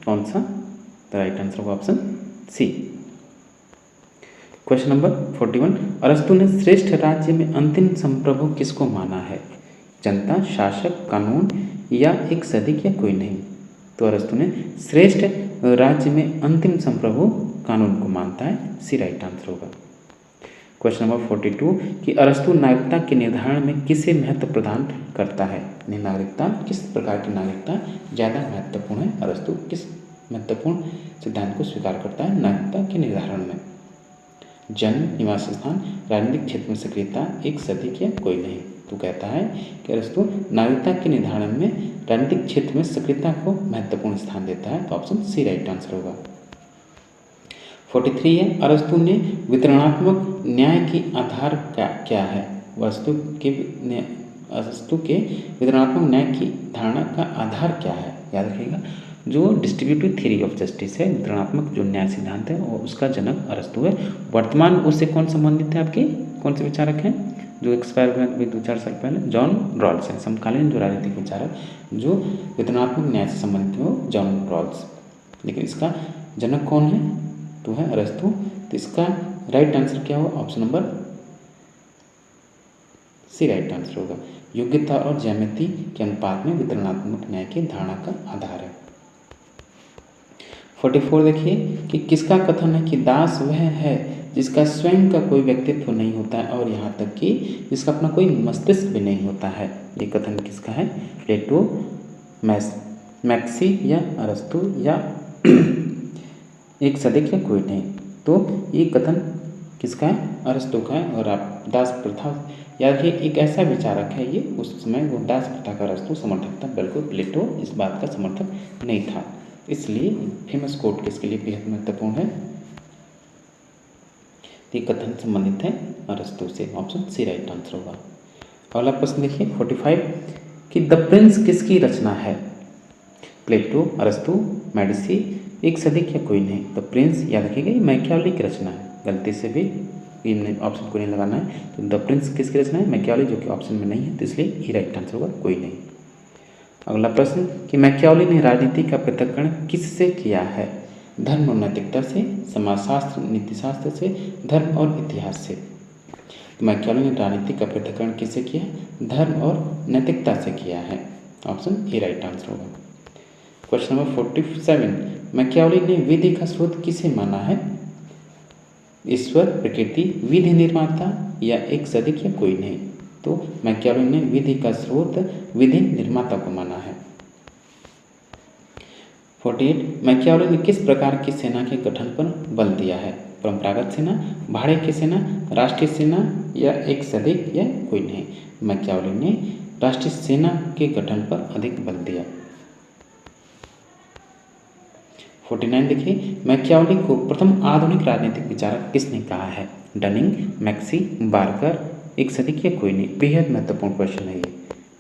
कौन सा? तो राइट आंसर होगा ऑप्शन सी। क्वेश्चन नंबर 41 अरस्तु ने श्रेष्ठ राज्य में अंतिम संप्रभु किसको माना है? जनता, शासक, कानून या एक सदी या कोई नहीं? तो अरस्तु ने श्रेष्ठ राज्य में अंतिम संप्रभु कानून को मानता है, सी राइट आंसर होगा। क्वेश्चन नंबर 42 कि अरस्तु नागरिकता के निर्धारण में किसे महत्व प्रदान करता है? नागरिकता, किस प्रकार की नागरिकता ज़्यादा महत्वपूर्ण है? अरस्तु किस महत्वपूर्ण सिद्धांत को स्वीकार करता है नागरिकता के निर्धारण में? जन्म, निवास स्थान, राजनीतिक क्षेत्र में सक्रियता, एक सदी या कोई नहीं? तो कहता है कि अरस्तु नागरिकता के निर्धारण में राजनीतिक क्षेत्र में सक्रियता को महत्वपूर्ण स्थान देता है, तो ऑप्शन सी राइट आंसर होगा। 43 है अरस्तु ने वितरणात्मक न्याय की आधार क्या है? अरस्तु के वितरणात्मक न्याय की धारणा का आधार क्या है? याद रखिएगा, जो डिस्ट्रीब्यूटिव थ्योरी ऑफ जस्टिस है, वितरणात्मक जो न्याय सिद्धांत है, और उसका जनक अरस्तु है। वर्तमान उससे कौन संबंधित है? आपके कौन से विचारक हैं जो एक्सपायर हुए अभी 2-4 साल पहले? जॉन रॉल्स हैं। समकालीन जो राजनीतिक विचारक जो वितरणात्मक न्याय से संबंधित हो, जॉन रॉल्स। लेकिन इसका जनक कौन है? तो है अरस्तु। तो इसका राइट आंसर क्या होगा? Option number C right answer होगा। योग्यता और ज्यामिति के अनुपात में वितरणात्मक न्याय की धारणा का आधार है। 44 देखिए कि किसका कथन है कि दास वह है जिसका स्वयं का कोई व्यक्तित्व नहीं होता है और यहाँ तक कि जिसका अपना कोई मस्तिष्क भी नहीं होता है? ये कथन किसका है? प्लेटो, मैक्सी या अरस्तु या एक सदी या कोई नहीं? तो ये कथन किसका है? अरस्तु का है। और आप दास प्रथा याद रखिए, एक ऐसा विचारक है ये, उस समय वो दास प्रथा का अरस्तु समर्थक था, बिल्कुल प्लेटो इस बात का समर्थक नहीं था। इसलिए फेमस कोट किसके लिए बेहद महत्वपूर्ण है? ये कथन संबंधित है अरस्तु से, ऑप्शन सी राइट आंसर होगा। अगला प्रश्न देखिए 45 कि द प्रिंस किसकी रचना है? प्लेटो, अरस्तु, मेडिसी, एक सदिक या कोई नहीं। द प्रिंस याद रखिएगा ये मैकियावेली की रचना है, गलती से भी इन ऑप्शन को नहीं लगाना है। तो द प्रिंस किसकी रचना है? मैकियावेली, जो कि ऑप्शन में नहीं है, तो इसलिए ये राइट आंसर होगा, कोई नहीं। अगला प्रश्न कि मैकियावेली ने राजनीति का पृथक्करण किससे किया है? धर्म और नैतिकता से, समाजशास्त्र, नीतिशास्त्र से, धर्म और इतिहास से। तो मैकियावेली ने राजनीति का पृथक्करण किससे किया है? धर्म और नैतिकता से किया है। ऑप्शन ए राइट आंसर होगा। क्वेश्चन नंबर 47 मैकियावेली ने विधि का स्रोत किसे माना है? ईश्वर, प्रकृति, विधि निर्माता या एक सदिक या कोई नहीं। तो मैकियावेली ने विधि का स्रोत विधि निर्माता को माना है। 48 मैकियावेली ने किस प्रकार की सेना के गठन पर बल दिया है? परंपरागत सेना, भाड़े की सेना, राष्ट्रीय सेना या एक सदिक या कोई नहीं। मैकियावेली ने राष्ट्रीय सेना के गठन पर अधिक बल दिया। 49 देखिए मैकियावेली को प्रथम आधुनिक राजनीतिक विचारक किसने कहा है? डनिंग, मैक्सी, बार्कर, एक सदिक या कोई नहीं। बेहद महत्वपूर्ण क्वेश्चन है ये,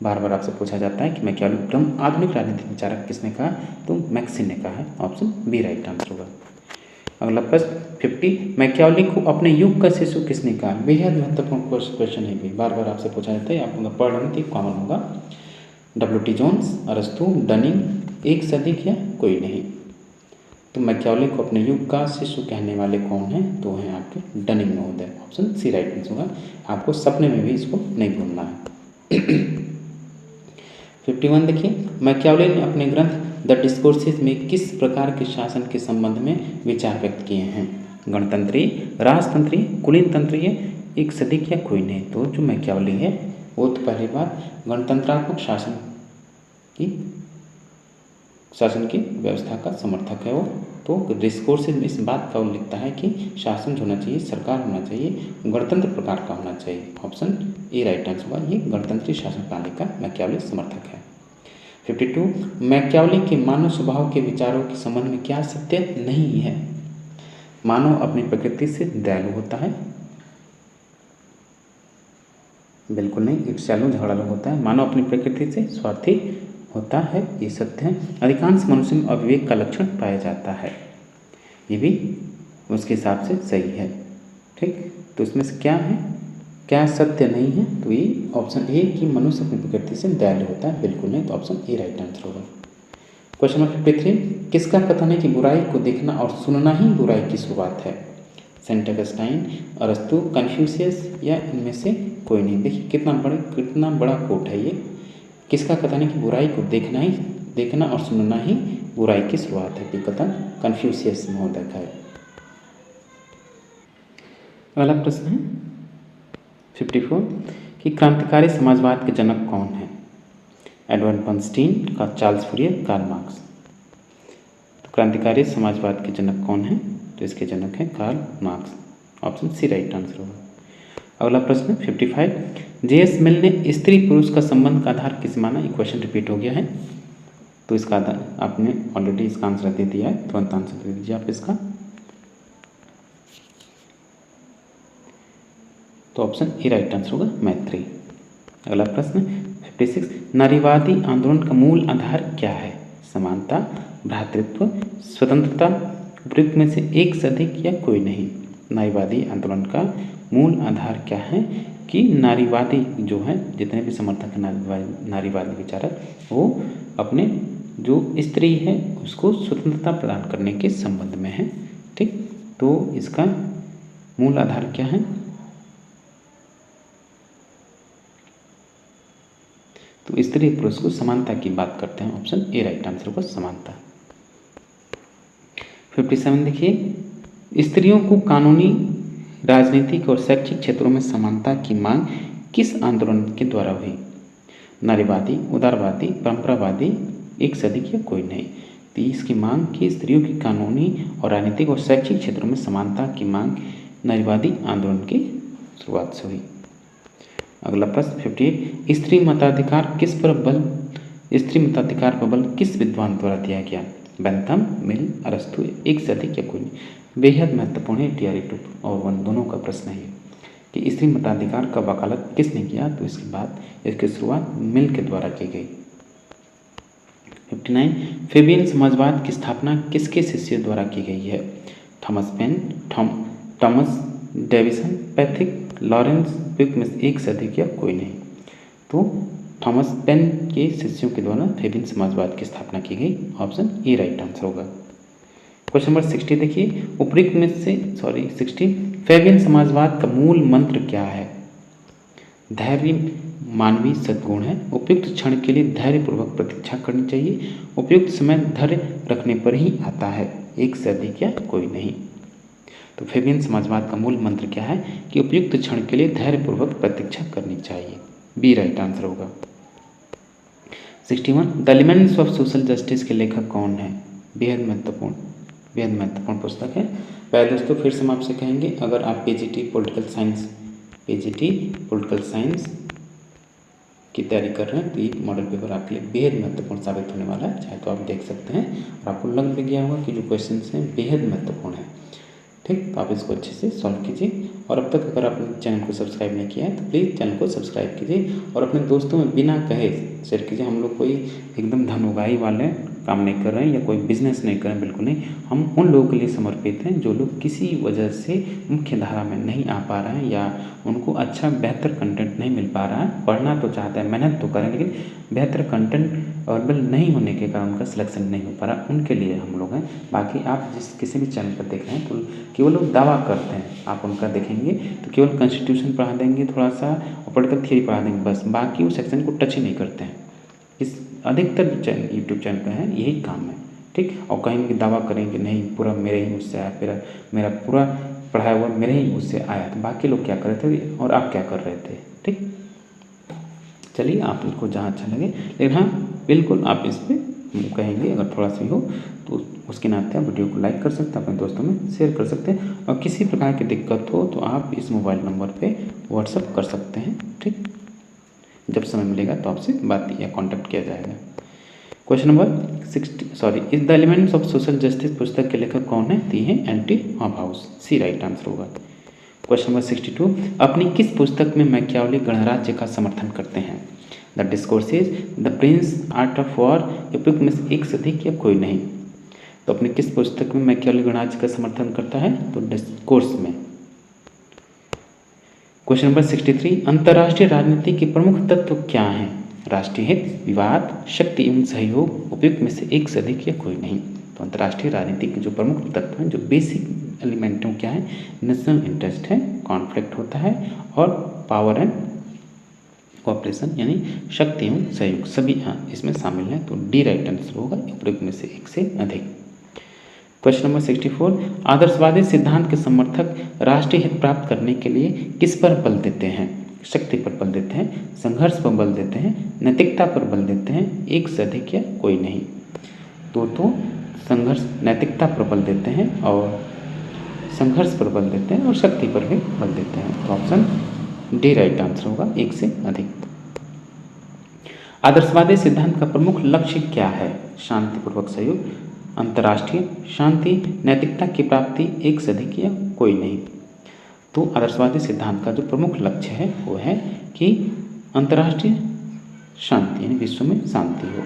बार बार आपसे पूछा जाता है कि मैकियावेली को प्रथम आधुनिक राजनीतिक विचारक किसने कहा? तो मैक्सी ने कहा है। ऑप्शन बी राइट आंसर होगा। अगला प्रश्न 50 मैकियावेली को अपने युग का शिशु किसने कहा? बेहद महत्वपूर्ण क्वेश्चन है भी, बार बार आपसे पूछा जाता है, आप लोग पढ़ लेंगे तो कॉमन होगा। WT जोन्स, अरस्तु, डनिंग, एक सदिक या कोई नहीं। तो मैकियावेली को अपने युग का शिशु कहने वाले कौन हैं? तो हैं आपके डनिंग महोदय। ऑप्शन सी राइट आंसर होगा। आपको सपने में भी इसको नहीं भूलना है। 51 देखिए मैकियावेली ने अपने ग्रंथ द डिस्कोर्सेस में किस प्रकार के शासन के संबंध में विचार व्यक्त किए हैं? गणतंत्री, राजतंत्री, कुलीनतंत्री, एक सदिक या कोई नहीं। तो जो मैकियावेली है वो तो पहली बात गणतंत्रात्मक शासन की व्यवस्था का समर्थक है वो। तो डिस्कोर्सेस में इस बात का उल्लेख लिखता है कि शासन जो होना चाहिए, सरकार होना चाहिए, गणतंत्र प्रकार का होना चाहिए। ऑप्शन ए राइट आंसर होगा। ये गणतंत्री शासन प्रणाली का मैकियावेली समर्थक है। 52 मैकियावेली के मानव स्वभाव के विचारों के संबंध में क्या सत्य नहीं है? मानव अपनी प्रकृति से दयालु होता है, बिल्कुल नहीं, ईर्ष्यालु, झगड़ालू होता है। मानव अपनी प्रकृति से स्वार्थी होता है, ये सत्य है। अधिकांश मनुष्य में अविवेक का लक्षण पाया जाता है, ये भी उसके हिसाब से सही है। ठीक, तो इसमें से क्या है, क्या सत्य नहीं है? तो ये ऑप्शन ए कि मनुष्य अपनी प्रकृति से दयालु होता है, बिल्कुल नहीं। तो ऑप्शन ए राइट आंसर होगा। क्वेश्चन नंबर 53 किसका कथन है कि बुराई को देखना और सुनना ही बुराई की शुरुआत है? सेंट ऑगस्टाइन, अरस्तु, कन्फ्यूशियस या इनमें से कोई नहीं। देखिए कितना बड़ा कोट है ये। किसका कथन है कि बुराई को देखना और सुनना ही बुराई की शुरुआत है? ये कथन कन्फ्यूशियस महोदय का है। अगला प्रश्न है 54 कि क्रांतिकारी समाजवाद के जनक कौन है? एडवर्ड बर्नस्टीन, का चार्ल्स फूरियर, कार्ल मार्क्स। तो क्रांतिकारी समाजवाद के जनक कौन है? तो इसके जनक हैं Karl Marx. Option C right answer होगा। अगला प्रश्न 55 J.S. मिल ने स्त्री पुरुष का संबंध का आधार किस माना? ये क्वेश्चन रिपीट हो गया है, तो इसका आधार आपने ऑलरेडी इसका आंसर दे दिया है, तुरंत आंसर दे दीजिए आप इसका। तो ऑप्शन ए राइट आंसर होगा, मैत्री। अगला प्रश्न 56 नारीवादी आंदोलन का मूल आधार क्या है? समानता, भ्रातृत्व, स्वतंत्रता, उपयुक्त में से एक से अधिक या कोई नहीं। नारीवादी आंदोलन का मूल आधार क्या है कि नारीवादी जो है, जितने भी समर्थक हैं नारीवादी विचारक, वो अपने जो स्त्री है उसको स्वतंत्रता प्रदान करने के संबंध में है। ठीक, तो इसका मूल आधार क्या है? तो स्त्री पुरुष को समानता की बात करते हैं। ऑप्शन ए राइट आंसर होगा, समानता। 57 देखिए स्त्रियों को कानूनी, राजनीतिक और शैक्षिक क्षेत्रों में समानता की मांग किस आंदोलन के द्वारा हुई? नारीवादी, उदारवादी, परंपरावादी, एक से अधिक या कोई नहीं। तो इसकी मांग की स्त्रियों की कानूनी और राजनीतिक और शैक्षिक क्षेत्रों में समानता की मांग नारीवादी आंदोलन की शुरुआत से हुई। अगला प्रश्न 58 स्त्री मताधिकार पर बल किस विद्वान द्वारा दिया गया? बेंथम, मिल, अरस्तु, एक से अधिक या कोई नहीं। बेहद महत्वपूर्ण है, TRE 2 और 1 दोनों का प्रश्न है। कि स्त्री मताधिकार का वकालत किसने किया, तो इसके बाद इसकी शुरुआत मिल के द्वारा की गई। 59 फेबियन समाजवाद की स्थापना किसके शिष्यों द्वारा की गई है, Thomas Paine, Thomas Davidson, Pethick, Lawrence, उपयुक्त में से एक से अधिक या कोई नहीं। तो थॉमस पेन के शिष्यों के द्वारा फेबियन समाजवाद की स्थापना की गई, ऑप्शन ए राइट आंसर होगा। क्वेश्चन नंबर 60 देखिए, उपयुक्त में से 60 फेबियन समाजवाद का मूल मंत्र क्या है, धैर्य मानवीय सद्गुण है, उपयुक्त क्षण के लिए धैर्यपूर्वक प्रतीक्षा करनी चाहिए, उपयुक्त समय धैर्य रखने पर ही आता है, एक से अधिक या कोई नहीं। तो फेबियन समाजवाद का मूल मंत्र क्या है कि उपयुक्त क्षण के लिए धैर्यपूर्वक प्रतीक्षा करनी चाहिए, बी राइट आंसर होगा। 61 the elements of social justice के लेखक कौन है, बेहद महत्वपूर्ण पुस्तक है। पहले दोस्तों फिर से हम आपसे कहेंगे, अगर आप पीजीटी पोलिटिकल साइंस की तैयारी कर रहे हैं तो ये मॉडल पेपर आपके लिए बेहद महत्वपूर्ण साबित होने वाला है, चाहे तो आप देख सकते हैं और आपको लग भी गया होगा कि जो क्वेश्चन हैं बेहद महत्वपूर्ण है। ठीक, तो आप इसको अच्छे से सॉल्व कीजिए और अब तक अगर आपने चैनल को सब्सक्राइब नहीं किया है तो प्लीज़ चैनल को सब्सक्राइब कीजिए और अपने दोस्तों में बिना कहे शेयर कीजिए। हम लोग कोई एकदम धन उगाही वाले काम नहीं कर रहे हैं या कोई बिजनेस नहीं कर रहे हैं, बिल्कुल नहीं। हम उन लोगों के लिए समर्पित हैं जो लोग किसी वजह से मुख्य धारा में नहीं आ पा रहे हैं या उनको अच्छा बेहतर कंटेंट नहीं मिल पा रहा है, पढ़ना तो चाहते हैं, मेहनत तो करें, लेकिन बेहतर कंटेंट अवेलेबल नहीं होने के कारण उनका सिलेक्शन नहीं हो पा रहा, उनके लिए हम लोग हैं। बाकी आप जिस किसी भी चैनल पर देख रहे हैं तो केवल लोग दावा करते हैं, आप उनका देखेंगे तो केवल कॉन्स्टिट्यूशन पढ़ा देंगे, थोड़ा सा पॉलिटिकल थियरी पढ़ा देंगे, बस बाकी उस सेक्शन को टच ही नहीं करते हैं। इस अधिकतर चैनल यूट्यूब चैनल पे है, यही काम है। ठीक, और कहेंगे दावा करेंगे नहीं पूरा मेरे ही उससे आया, मेरा पूरा पढ़ाया हुआ मेरे ही उससे आया, तो बाकी लोग क्या कर रहे थे और आप क्या कर रहे थे। ठीक, चलिए आप इसको जहाँ अच्छा लगे, लेकिन हाँ बिल्कुल आप इस पर कहेंगे अगर थोड़ा सा हो तो उसके नाते आप वीडियो को लाइक कर सकते हैं, अपने दोस्तों में शेयर कर सकते हैं और किसी प्रकार की दिक्कत हो तो आप इस मोबाइल नंबर पे व्हाट्सअप कर सकते हैं। ठीक, जब समय मिलेगा तो आपसे बात या कांटेक्ट किया जाएगा। Question number 60 is the elements of social justice पुस्तक के लेखक कौन है, तो ये है एंटी हॉबहाउस, सी राइट आंसर होगा। क्वेश्चन नंबर 62 अपनी किस पुस्तक में मैकियावेली गणराज्य का समर्थन करते हैं, the discourses, the Prince, art of war, उपयुक्त में से एक से अधिक या कोई नहीं। तो अपनी किस पुस्तक में मैकियावेली गणराज्य का समर्थन करता है, तो डिस्कोर्स में। क्वेश्चन नंबर 63 अंतर्राष्ट्रीय राजनीति के प्रमुख तत्व क्या हैं, राष्ट्रीय हित, विवाद, शक्ति एवं सहयोग, उपयुक्त में से एक से अधिक या कोई नहीं। तो अंतर्राष्ट्रीय राजनीति के जो प्रमुख तत्व हैं, जो बेसिक एलिमेंटों क्या है, नेशनल इंटरेस्ट है, कॉन्फ्लिक्ट होता है और पावर एंड कोऑपरेशन यानी शक्ति एवं सहयोग, सभी इसमें शामिल हैं। तो डी राइट आंसर होगा, उपयुक्त में से एक से अधिक। क्वेश्चन नंबर 64 आदर्शवादी सिद्धांत के समर्थक राष्ट्रीय हित प्राप्त करने के लिए किस पर बल देते हैं, शक्ति पर बल देते हैं, संघर्ष पर बल देते हैं, नैतिकता पर बल देते हैं, एक से अधिक या कोई नहीं। तो संघर्ष, नैतिकता पर बल देते हैं और संघर्ष पर बल देते हैं और शक्ति पर भी बल देते हैं। तो ऑप्शन डी राइट आंसर होगा, एक से अधिक। आदर्शवादी सिद्धांत का प्रमुख लक्ष्य क्या है, शांतिपूर्वक सहयोग, अंतर्राष्ट्रीय शांति, नैतिकता की प्राप्ति, एक से अधिक या कोई नहीं। तो आदर्शवादी सिद्धांत का जो प्रमुख लक्ष्य है वो है कि अंतर्राष्ट्रीय शांति यानी विश्व में शांति हो।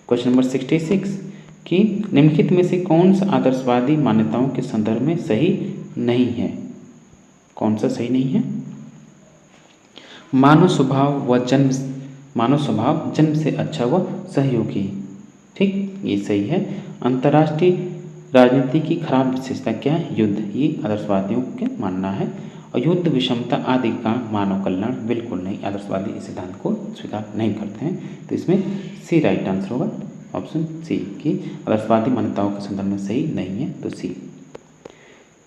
क्वेश्चन नंबर 66 कि निम्नलिखित में से कौन सा आदर्शवादी मान्यताओं के संदर्भ में सही नहीं है, कौन सा सही नहीं है, मानव स्वभाव जन्म से अच्छा व सहयोगी, ठीक, ये सही है। अंतर्राष्ट्रीय राजनीति की खराब विशेषता क्या है, युद्ध, ये आदर्शवादियों का मानना है। और युद्ध, विषमता आदि का मानव कल्याण, बिल्कुल नहीं, आदर्शवादी इस सिद्धांत को स्वीकार नहीं करते हैं। तो इसमें सी राइट आंसर होगा, ऑप्शन सी कि आदर्शवादी मान्यताओं के संदर्भ में सही नहीं है, तो सी।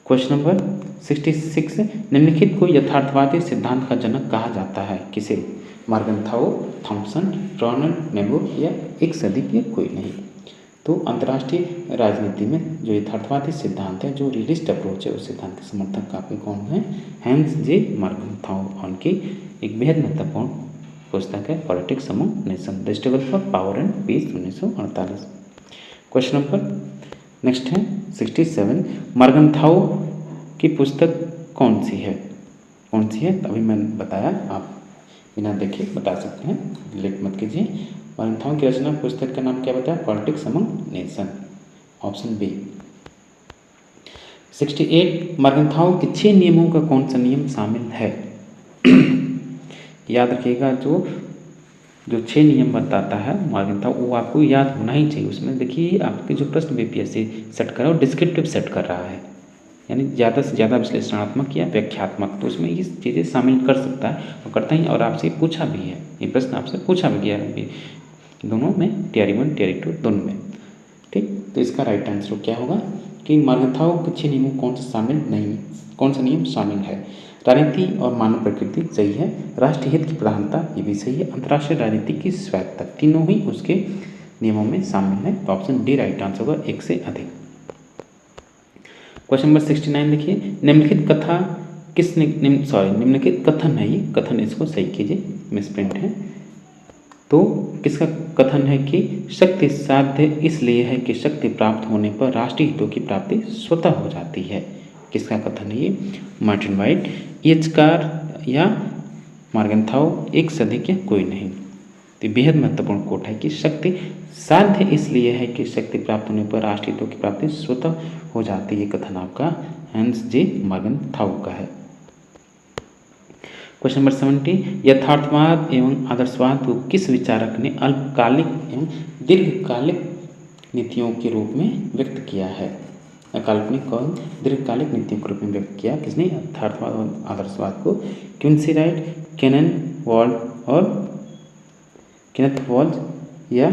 क्वेश्चन नंबर 66 निम्नलिखित को यथार्थवादी सिद्धांत का जनक कहा जाता है, किसे, मॉर्गनथाउ, थॉमसन, रॉनल्ड नेबो या एक से अधिक या कोई नहीं। तो अंतर्राष्ट्रीय राजनीति में जो यथार्थवादी सिद्धांत है, जो रियलिस्ट अप्रोच है, उस सिद्धांत के समर्थक काफी कौन है, हैंस जे मॉर्गनथाउ। उनकी एक बेहद महत्वपूर्ण पुस्तक है politics among nation, the struggle for power and peace 1948। Question number next है 67 मॉर्गनथाउ की पुस्तक कौन सी है, कौन सी है, अभी मैंने बताया, आप बिना देखे बता सकते हैं, लेट मत कीजिए। मॉर्गनथाउ की रचना पुस्तक का नाम क्या बताया, politics among nation, option B. 68 Morgenthau के 6 नियमों का कौन सा नियम शामिल है। याद रखिएगा, जो 6 नियम बताता है मॉर्गनथाउ, वो आपको याद होना ही चाहिए। उसमें देखिए आपके जो प्रश्न बीपीएससी सेट कर रहा है वो डिस्क्रिप्टिव सेट कर रहा है, यानी ज़्यादा से ज़्यादा विश्लेषणात्मक या व्याख्यात्मक, तो उसमें ये चीज़ें शामिल कर सकता है और करता ही, और आपसे पूछा भी है, ये प्रश्न आपसे पूछा भी गया है दोनों में, टियर 1 टियर 2 दोनों में, ठीक। तो इसका राइट आंसर क्या होगा कि मॉर्गनथाउ के 6 नियमों कौन सा शामिल नहीं, कौन सा नियम शामिल है। राजनीति और मानव प्रकृति सही है, राष्ट्रीय हित की प्रधानता ये भी सही है, अंतर्राष्ट्रीय राजनीति की स्वायत्तता, तीनों ही उसके नियमों में शामिल है। तो ऑप्शन डी राइट आंसर होगा, एक से अधिक। क्वेश्चन नंबर 69 देखिए, निम्नलिखित कथा किसने निम्नलिखित कथन है, ये कथन, इसको सही कीजिए, मिसप्रिंट है। तो किसका कथन है कि शक्ति साध्य इसलिए है कि शक्ति प्राप्त होने पर राष्ट्रीय हितों की प्राप्ति स्वतः हो जाती है। किसका कथन है ये, मार्टिन वाइट, एचकार या मॉर्गनथाउ, एक से अधिक या कोई नहीं। तो बेहद महत्वपूर्ण कोट है कि शक्ति साध्य इसलिए है कि शक्ति प्राप्त होने पर राष्ट्रीय हितों की प्राप्ति स्वतः हो जाती है। कथन आपका हैंस जे मॉर्गनथाउ का है। क्वेश्चन नंबर 70, यथार्थवाद एवं आदर्शवाद को किस विचारक ने अल्पकालिक एवं दीर्घकालिक नीतियों के रूप में व्यक्त किया है। अकाल्पनिक और दीर्घकालिक नीतियों के रूप में व्यक्त किया किसने, यथार्थवाद और आदर्शवाद को, क्विंसी राइट, केनेथ वॉल्ज या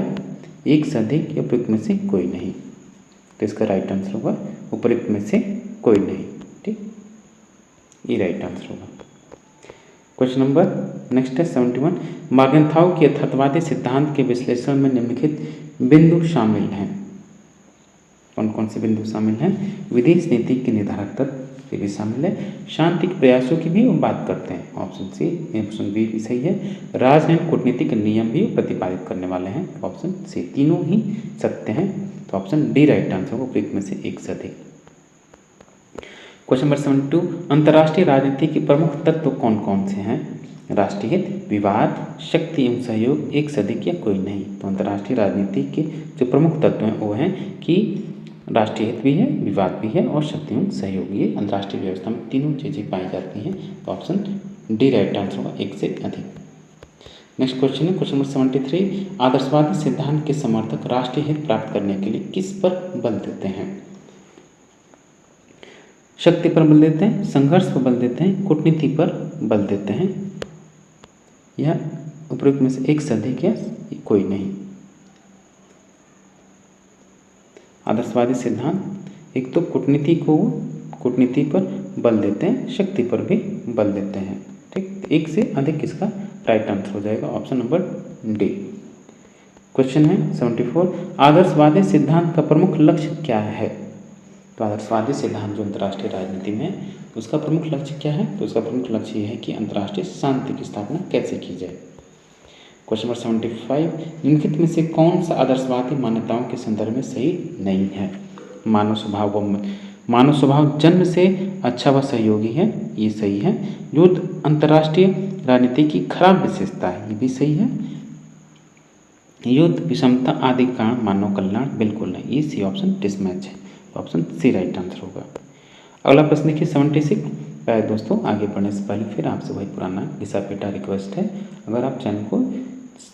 एक से अधिक या उपयुक्त में से कोई नहीं। तो इसका राइट आंसर होगा उपयुक्त में से कोई नहीं, ठीक, ये राइट आंसर होगा। क्वेश्चन नंबर नेक्स्ट है 71, मॉर्गनथाउ के यथार्थवादी सिद्धांत के विश्लेषण में निम्नलिखित बिंदु शामिल हैं। कौन कौन से बिंदु शामिल हैं, विदेश नीति के निर्धारक तत्व भी शामिल है, शांति के प्रयासों की भी वो बात करते हैं, ऑप्शन सी, ऑप्शन बी भी सही है, राजनैतिक कूटनीतिक नियम भी प्रतिपादित करने वाले हैं, ऑप्शन सी, तीनों ही सत्य हैं। तो ऑप्शन डी राइट आंसर होगा, उपयुक्त में से एक से अधिक। क्वेश्चन नंबर 72, अंतर्राष्ट्रीय राजनीति के प्रमुख तत्व कौन कौन से हैं, राष्ट्रीय हित, विवाद, शक्ति एवं सहयोग, एक से अधिक या कोई नहीं। तो अंतर्राष्ट्रीय राजनीति के जो प्रमुख तत्व हैं वो हैं कि राष्ट्रीय हित भी है, विवाद भी है और शक्ति एवं सहयोग, ये अंतर्राष्ट्रीय व्यवस्था में तीनों चीज़ें पाई जाती हैं। तो ऑप्शन डी राइट आंसर होगा, एक से अधिक। नेक्स्ट क्वेश्चन है क्वेश्चन नंबर 73, आदर्शवादी सिद्धांत के समर्थक राष्ट्रीय हित प्राप्त करने के लिए किस पर बल देते हैं, शक्ति पर बल देते हैं, संघर्ष पर बल देते हैं, कूटनीति पर बल देते हैं, या उपयुक्त में से एक से अधिक या कोई नहीं। आदर्शवादी सिद्धांत एक तो कूटनीति पर बल देते हैं, शक्ति पर भी बल देते हैं, ठीक, एक से अधिक इसका राइट आंसर हो जाएगा, ऑप्शन नंबर डी। क्वेश्चन है 74, आदर्शवादी सिद्धांत का प्रमुख लक्ष्य क्या है। तो आदर्शवादी सिद्धांत जो अंतर्राष्ट्रीय राजनीति में, उसका प्रमुख लक्ष्य क्या है, तो उसका प्रमुख लक्ष्य ये है कि अंतर्राष्ट्रीय शांति की स्थापना कैसे की जाए। क्वेश्चन नंबर 75, निम्नलिखित में से कौन सा आदर्शवादी मान्यताओं के संदर्भ में सही नहीं है। मानव स्वभाव जन्म से अच्छा व सहयोगी है, ये सही है। युद्ध अंतर्राष्ट्रीय राजनीति की खराब विशेषता है, ये भी सही है। युद्ध विषमता आदि कारण मानव कल्याण बिल्कुल नहीं, ये सी ऑप्शन डिसमैच है, ऑप्शन सी राइट आंसर होगा। अगला प्रश्न देखिए 76, दोस्तों आगे बढ़ने से पहले फिर आपसे वही पुराना घिसा पीटा रिक्वेस्ट है, अगर आप चैनल को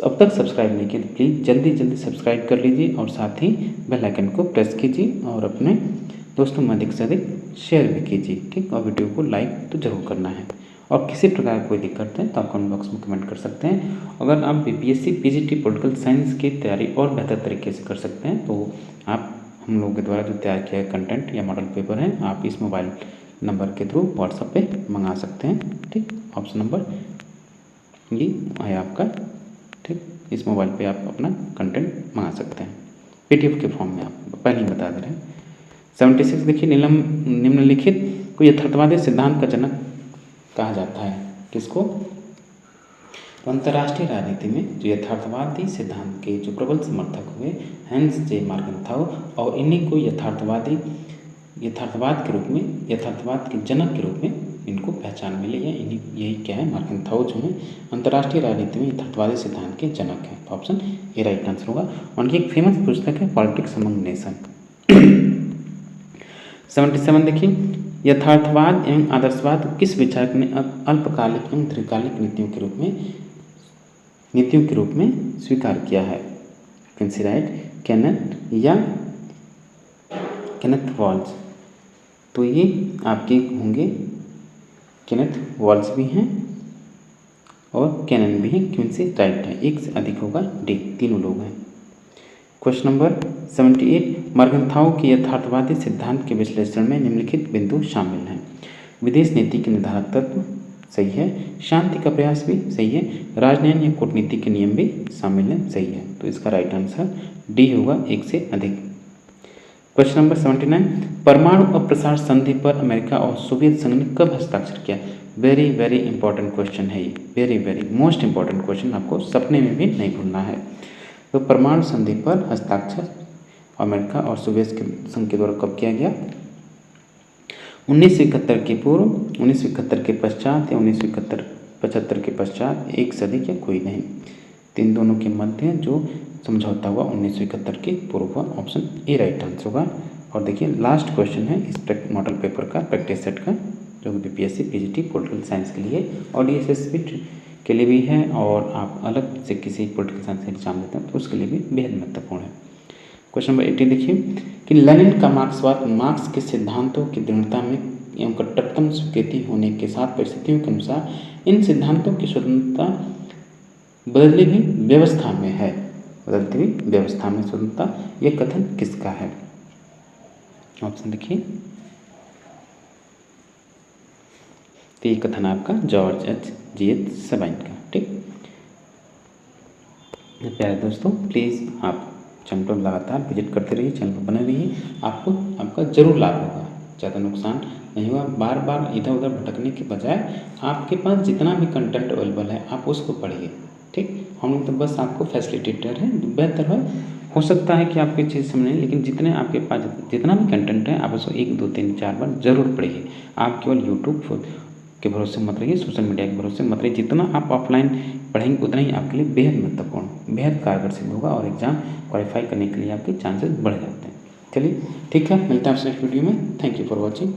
अब तक सब्सक्राइब नहीं किए तो प्लीज़ जल्दी सब्सक्राइब कर लीजिए और साथ ही बेल आइकन को प्रेस कीजिए और अपने दोस्तों में अधिक से अधिक शेयर भी कीजिए, ठीक, और वीडियो को लाइक तो जरूर करना है। और किसी प्रकार कोई दिक्कत है तो आप कमेंट बॉक्स में कमेंट कर सकते हैं। अगर आप बीपीएससी पीजीटी पॉलिटिकल साइंस की तैयारी और बेहतर तरीके से कर सकते हैं तो आप हम लोगों के द्वारा जो तैयार किया गया कंटेंट या मॉडल पेपर है आप इस मोबाइल नंबर के थ्रू व्हाट्सएप पे मंगा सकते हैं, ठीक, ऑप्शन नंबर ये है आपका, ठीक, इस मोबाइल पे आप अपना कंटेंट मंगा सकते हैं पीडीएफ के फॉर्म में, आप पहले ही बता दे रहे हैं। 76 देखिए, निम्नलिखित को यथार्थवादी सिद्धांत का जनक कहा जाता है, किसको। तो अंतर्राष्ट्रीय राजनीति में जो यथार्थवादी सिद्धांत के जो प्रबल समर्थक हुए हैंस जे मॉर्गनथाउ, और इन्हीं को यथार्थवाद के रूप में, यथार्थवाद के जनक के रूप में इनको पहचान मिले या इन्हीं यही क्या है, मर्केंथाउ जो है अंतर्राष्ट्रीय राजनीति में यथार्थवादी सिद्धांत के जनक है। तो ऑप्शन ए राइट आंसर होगा। उनकी एक फेमस पुस्तक है पॉलिटिक्स अमंग नेशन। 77 देखिए, यथार्थवाद एवं आदर्शवाद को किस विचारक ने अल्पकालिक एवं दीर्घकालिक नीतियों के रूप में स्वीकार किया है? कैन राइट केनेथ या केनेथ वॉल्स। तो ये आपके होंगे केनेथ वॉल्स भी हैं और कैनन भी हैं। क्यों से राइट है, एक से अधिक होगा डी, तीनों लोग हैं। क्वेश्चन नंबर 78, मर्केंथाउ के यथार्थवादी सिद्धांत के विश्लेषण में निम्नलिखित बिंदु शामिल हैं। विदेश नीति के निर्धारक तत्व सही है, शांति का प्रयास भी सही है, राजनयन या कूटनीति के नियम भी शामिल हैं, सही है। तो इसका राइट आंसर डी होगा, एक से अधिक। क्वेश्चन नंबर 79, परमाणु अप्रसार संधि पर अमेरिका और सोवियत संघ ने कब हस्ताक्षर किया? वेरी वेरी इंपॉर्टेंट क्वेश्चन है ये, very very most important question, आपको सपने में भी नहीं भूलना है। तो परमाणु संधि पर हस्ताक्षर अमेरिका और सोवियत संघ के द्वारा कब किया गया? 1971 के पूर्व, 1971 के पश्चात या 1975 के पश्चात, एक से अधिक या कोई नहीं। तीन दोनों के मध्य जो समझौता हुआ 1971 के पूर्व, ऑप्शन ए राइट आंसर होगा। और देखिए लास्ट क्वेश्चन है इस मॉडल पेपर का, प्रैक्टिस सेट का, जो कि बीपीएससी पीजीटी पॉलिटिकल साइंस के लिए और डीएसएसबी के लिए भी है, और आप अलग से किसी पॉलिटिकल साइंस का एग्जाम देते हैं तो उसके लिए भी बेहद महत्वपूर्ण है। क्वेश्चन नंबर 80 देखिए कि लेनिन का मार्क्सवाद मार्क्स के सिद्धांतों की दृढ़ता में एवं कट्टरतम स्वीकृति होने के साथ परिस्थितियों के अनुसार इन सिद्धांतों की स्वतंत्रता बदलती हुई व्यवस्था में है। बदलती हुई व्यवस्था में स्वतंत्रता, यह कथन किसका है? ऑप्शन देखिए, तो ये कथन आपका जॉर्ज H.G.H. सबाइन का। ठीक, प्यारे दोस्तों, प्लीज़ आप चैनल पर लगातार विजिट करते रहिए, चैनल पर बने रहिए, आपको आपका जरूर लाभ होगा, ज़्यादा नुकसान नहीं हुआ। बार बार इधर उधर भटकने के बजाय आपके पास जितना भी कंटेंट अवेलेबल है आप उसको पढ़िए। ठीक, हम लोग तो बस आपको फैसिलिटेटर हैं, बेहतर है, हो सकता है कि आपकी चीज़ समझ नहीं, लेकिन जितने आपके पास जितना भी कंटेंट है आप उसको 1 2 3 4 बार जरूर पढ़िए। आप केवल यूट्यूब के भरोसे मत रहिए, सोशल मीडिया के भरोसे मत रहिए। जितना आप ऑफलाइन पढ़ेंगे उतना ही आपके लिए बेहद महत्वपूर्ण, बेहद कारगर सिद्ध होगा और एग्जाम क्वालिफाई करने के लिए आपके चांसेस बढ़ जाते हैं। चलिए ठीक है, मिलता है आपसे नेक्स्ट वीडियो में। Thank you for watching.